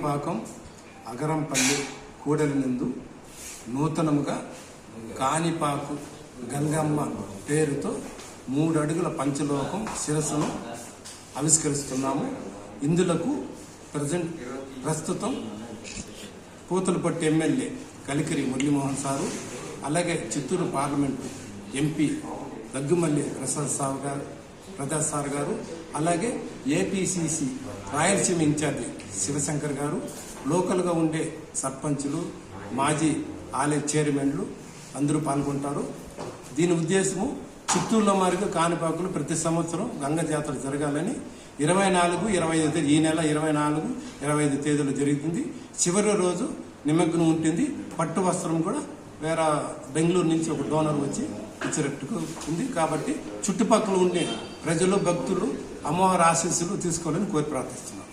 పాకం అగరంపల్లి కూడలినందు నూతనముగా కాణిపాకు గంగమ్మ పేరుతో 3 అడుగుల పంచలోకం శిరస్సును ఆవిష్కరిస్తున్నాము. ఇందులకు ప్రస్తుతం పూతలపట్టు ఎమ్మెల్యే కలికిరి మురళీమోహన్ సారు, అలాగే Chittoor parliament MP Daggumalli Prasad sir గారు, అలాగే ఏపీసీసీ రాయలసీమ ఇన్ఛార్జి శివశంకర్ గారు, లోకల్గా ఉండే సర్పంచులు, మాజీ ఆలయ చైర్మన్లు అందరూ పాల్గొంటారు. దీని ఉద్దేశము చిత్తూరులో మారిగా కాణిపాకులు ప్రతి సంవత్సరం గంగ జాతర జరగాలని 24, 25 ఈ నెల 24, 25 తేదీలు జరుగుతుంది. చివరి రోజు నిమగ్నం ఉంటుంది. పట్టు వస్త్రం కూడా వేరే బెంగళూరు నుంచి ఒక డోనర్ వచ్చి ఇచ్చినట్టుగా ఉంది. కాబట్టి చుట్టుపక్కల ఉండే ప్రజలు, భక్తులు అమ్మవారి ఆశీస్సులు తీసుకోవాలని కోరి ప్రార్థిస్తున్నారు.